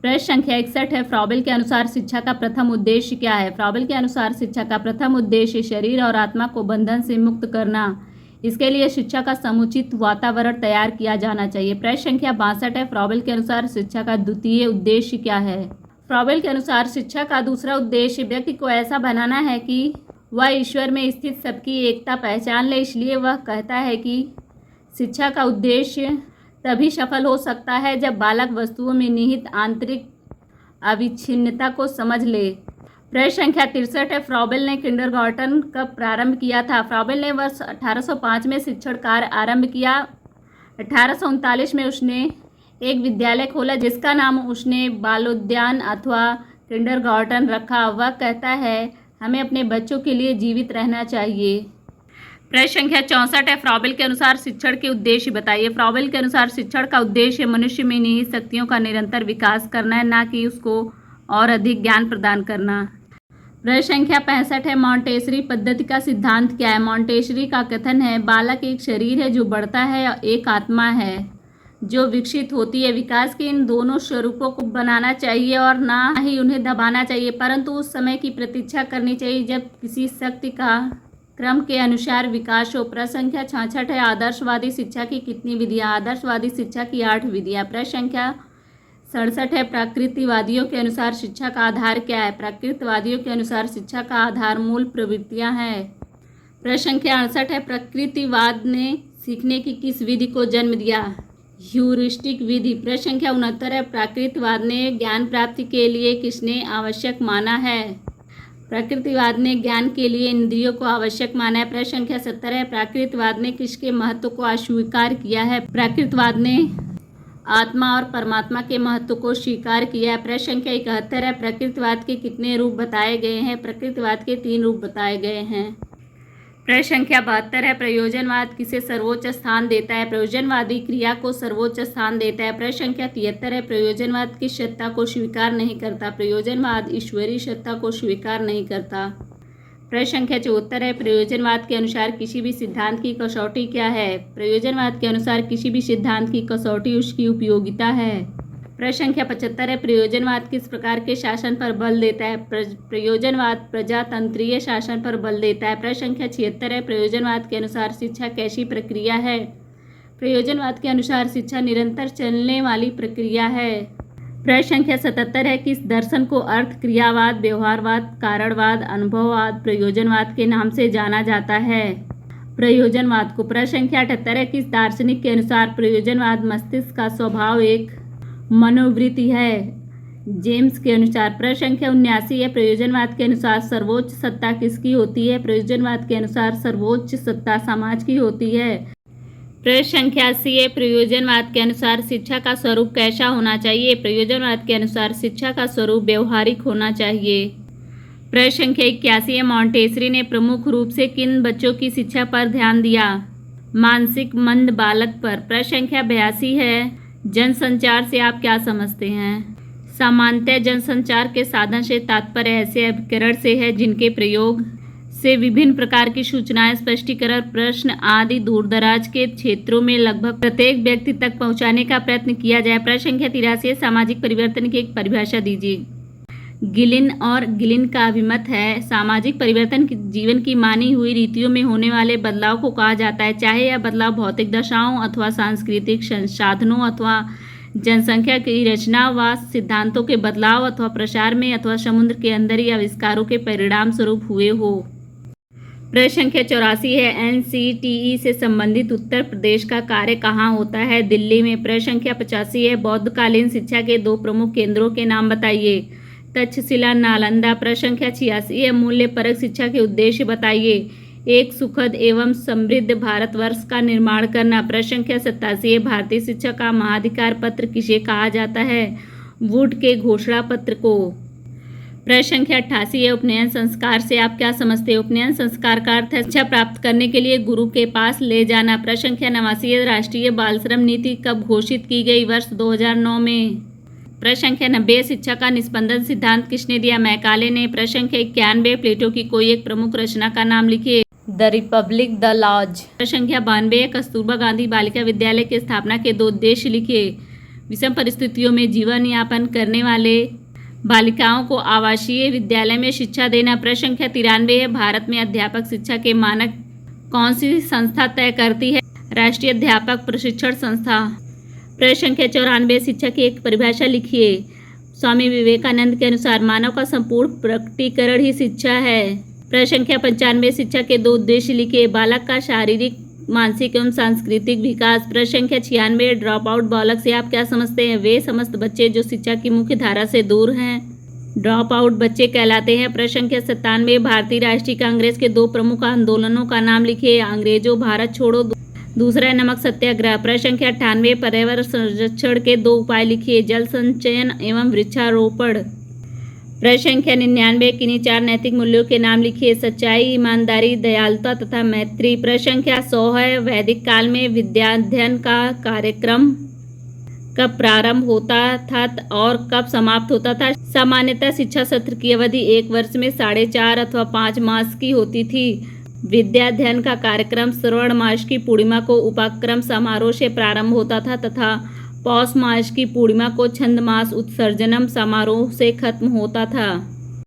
प्रश्न संख्या 61 है। फ्रॉबेल के अनुसार शिक्षा का प्रथम उद्देश्य क्या है? फ्रॉबेल के अनुसार शिक्षा का प्रथम उद्देश्य शरीर और आत्मा को बंधन से मुक्त करना। इसके लिए शिक्षा का समुचित वातावरण तैयार किया जाना चाहिए। प्रश्न संख्या 62 है। फ्रॉबेल के अनुसार शिक्षा का द्वितीय उद्देश्य क्या है? फ्रॉबेल के अनुसार शिक्षा का दूसरा उद्देश्य व्यक्ति को ऐसा बनाना है कि वह ईश्वर में स्थित सबकी एकता पहचान ले। इसलिए वह कहता है कि शिक्षा का उद्देश्य तभी सफल हो सकता है जब बालक वस्तुओं में निहित आंतरिक अविच्छिन्नता को समझ ले। प्रश्न संख्या 63 है। फ्रॉबेल ने किंडरगार्टन कब प्रारंभ किया था? फ्रॉबेल ने वर्ष 1805 में शिक्षण कार्य आरंभ किया। 1839 में उसने एक विद्यालय खोला जिसका नाम उसने बालोद्यान अथवा किंडरगार्टन रखा। वह कहता है हमें अपने बच्चों के लिए जीवित रहना चाहिए। प्रश्न संख्या 64 है। फ्रॉबेल के अनुसार शिक्षण के उद्देश्य बताइए। फ्रॉबेल के अनुसार शिक्षण का उद्देश्य मनुष्य में निहित शक्तियों का निरंतर विकास करना है, ना कि उसको और अधिक ज्ञान प्रदान करना। प्रश्न संख्या 65 है। मॉन्टेसरी पद्धति का सिद्धांत क्या है? मॉन्टेसरी का कथन है बालक एक शरीर है जो बढ़ता है और एक आत्मा है जो विकसित होती है। विकास के इन दोनों स्वरूपों को बनाना चाहिए और ना ही उन्हें दबाना चाहिए, परंतु उस समय की प्रतीक्षा करनी चाहिए जब किसी शक्ति का क्रम के अनुसार विकास हो। प्रश्न संख्या 66 है। आदर्शवादी शिक्षा की कितनी विधियाँ? आदर्शवादी शिक्षा की 8 विधियाँ। प्रश्न संख्या 67 है। प्रकृतिवादियों के अनुसार शिक्षा का आधार क्या है? प्रकृतिवादियों के अनुसार शिक्षा का आधार मूल प्रवृत्तियाँ हैं। प्रश्न संख्या 68 है। प्रकृतिवाद ने सीखने की किस विधि को जन्म दिया? ह्यूरिस्टिक विधि। प्रश्न संख्या 69 है। प्रकृतिवाद ने ज्ञान प्राप्ति के लिए किसने आवश्यक माना है? प्रकृतिवाद ने ज्ञान के लिए इंद्रियों को आवश्यक माना है। प्रश्न संख्या 70 है। प्रकृतिवाद ने किसके महत्व को अस्वीकार किया है? प्रकृतिवाद ने आत्मा और परमात्मा के महत्व को स्वीकार किया है। प्रश्न संख्या 71 है। प्रकृतिवाद के कितने रूप बताए गए हैं? प्रकृतिवाद के 3 रूप बताए गए हैं। प्रश्न संख्या 72 है। प्रयोजनवाद किसे सर्वोच्च स्थान देता है? प्रयोजनवादी क्रिया को सर्वोच्च स्थान देता है। प्रश्न संख्या 73 है। प्रयोजनवाद किस सत्ता को स्वीकार नहीं करता? प्रयोजनवाद ईश्वरीय सत्ता को स्वीकार नहीं करता। प्रश्न संख्या 74 है। प्रयोजनवाद के अनुसार किसी भी सिद्धांत की कसौटी क्या है? प्रयोजनवाद के अनुसार किसी भी सिद्धांत की कसौटी उसकी उपयोगिता है। प्रश्न संख्या 75 है। प्रयोजनवाद किस प्रकार के शासन पर बल देता है? प्रयोजनवाद प्रजातंत्रीय शासन पर बल देता है। प्रश्न संख्या 76 है। प्रयोजनवाद के अनुसार शिक्षा कैसी प्रक्रिया है? प्रयोजनवाद के अनुसार शिक्षा निरंतर चलने वाली प्रक्रिया है। प्रश्न संख्या 77 है। किस दर्शन को अर्थ, क्रियावाद, व्यवहारवाद, कारणवाद, अनुभववाद, प्रयोजनवाद के नाम से जाना जाता है? प्रयोजनवाद को। प्रश्न संख्या 78 है। किस दार्शनिक के अनुसार प्रयोजनवाद मस्तिष्क का स्वभाव एक मनोवृत्ति है? जेम्स के अनुसार। प्रश्न संख्या 79 है। प्रयोजनवाद के अनुसार सर्वोच्च सत्ता किसकी होती है? प्रयोजनवाद के अनुसार सर्वोच्च सत्ता समाज की होती है। प्रश्न संख्या 80 है। प्रयोजनवाद के अनुसार शिक्षा का स्वरूप कैसा होना चाहिए? प्रयोजनवाद के अनुसार शिक्षा का स्वरूप व्यवहारिक होना चाहिए। प्रश्न संख्या 81 है। मॉन्टेसरी ने प्रमुख रूप से किन बच्चों की शिक्षा पर ध्यान दिया? मानसिक मंद बालक पर। प्रश्न संख्या 82 है। जनसंचार से आप क्या समझते हैं? सामान्यतः जनसंचार के साधन से तात्पर्य ऐसे अभिकरण से है जिनके प्रयोग से विभिन्न प्रकार की सूचनाएं, स्पष्टीकरण, प्रश्न आदि दूरदराज के क्षेत्रों में लगभग प्रत्येक व्यक्ति तक पहुंचाने का प्रयत्न किया जाए। प्रश्न संख्या 83 सामाजिक परिवर्तन की एक परिभाषा दीजिए। गिलिन का अभिमत है सामाजिक परिवर्तन जीवन की मानी हुई रीतियों में होने वाले बदलाव को कहा जाता है, चाहे यह बदलाव भौतिक दशाओं अथवा सांस्कृतिक संसाधनों अथवा जनसंख्या की रचना व सिद्धांतों के बदलाव अथवा प्रसार में अथवा समुद्र के अंदर ही आविष्कारों के परिणाम स्वरूप हुए हो। प्रश्न संख्या 84 है। NCTE से संबंधित उत्तर प्रदेश का कार्य कहाँ होता है? दिल्ली में। प्रश्न संख्या 85 है। बौद्धकालीन शिक्षा के 2 प्रमुख केंद्रों के नाम बताइए। तक्षशिला, नालंदा। प्रश्न संख्या 86 है। मूल्य परक शिक्षा के उद्देश्य बताइए। एक सुखद एवं समृद्ध भारतवर्ष का निर्माण करना। प्रश्न संख्या 87 है। भारतीय शिक्षा का महाधिकार पत्र किसे कहा जाता है? वुड के घोषणा पत्र को। प्रश्न संख्या 88 है। उपनयन संस्कार से आप क्या समझते हैं? उपनयन संस्कार का अर्थ है शिक्षा प्राप्त करने के लिए गुरु के पास ले जाना। प्रश्न संख्या 89 है। राष्ट्रीय बाल श्रम नीति कब घोषित की गई? वर्ष 2009 में। प्रश्न संख्या 90 शिक्षा का निस्पंदन सिद्धांत किसने दिया? मैकाले ने। प्रश्न संख्या 91 प्लेटो की कोई एक प्रमुख रचना का नाम लिखिए। The republic, the laws. प्रश्न संख्या 92 कस्तूरबा गांधी बालिका विद्यालय की स्थापना के 2 उद्देश्य लिखिए। विषम परिस्थितियों में जीवन यापन करने वाले बालिकाओं को आवासीय विद्यालय में शिक्षा देना। प्रश्न संख्या 93 है, भारत में अध्यापक शिक्षा के मानक कौन सी संस्था तय करती है? राष्ट्रीय अध्यापक प्रशिक्षण संस्था। प्रश्न संख्या 94, शिक्षा की एक परिभाषा लिखिए। स्वामी विवेकानंद के अनुसार मानव का संपूर्ण प्रकटीकरण ही शिक्षा है। प्रश्न संख्या 95, शिक्षा के 2 उद्देश्य लिखिए। बालक का शारीरिक, मानसिक एवं सांस्कृतिक विकास। प्रश्न संख्या 96, ड्रॉप आउट बालक से आप क्या समझते हैं? वे समस्त बच्चे जो शिक्षा की मुख्य धारा से दूर हैं, ड्रॉप आउट बच्चे कहलाते हैं। प्रश्न संख्या 97, भारतीय राष्ट्रीय कांग्रेस के 2 प्रमुख आंदोलनों का नाम लिखिए। अंग्रेजों भारत छोड़ो, दूसरा है नमक सत्याग्रह। प्रश्न संख्या 98, पर्यावरण संरक्षण के 2 उपाय लिखिए। जल संचयन एवं वृक्षारोपण। प्रश्न संख्या 99, किन्हीं 4 नैतिक मूल्यों के नाम लिखिए। सच्चाई, ईमानदारी, दयालुता तथा मैत्री। प्रश्न संख्या 100 है, वैदिक काल में विद्याध्ययन का कार्यक्रम कब प्रारंभ होता था और कब समाप्त होता था? सामान्यतः शिक्षा सत्र की अवधि 1 वर्ष में 4.5 अथवा 5 मास की होती थी। विद्याध्ययन का कार्यक्रम श्रवण मास की पूर्णिमा को उपाक्रम समारोह से प्रारंभ होता था तथा पौष मास की पूर्णिमा को छंद मास उत्सर्जनम समारोह से खत्म होता था।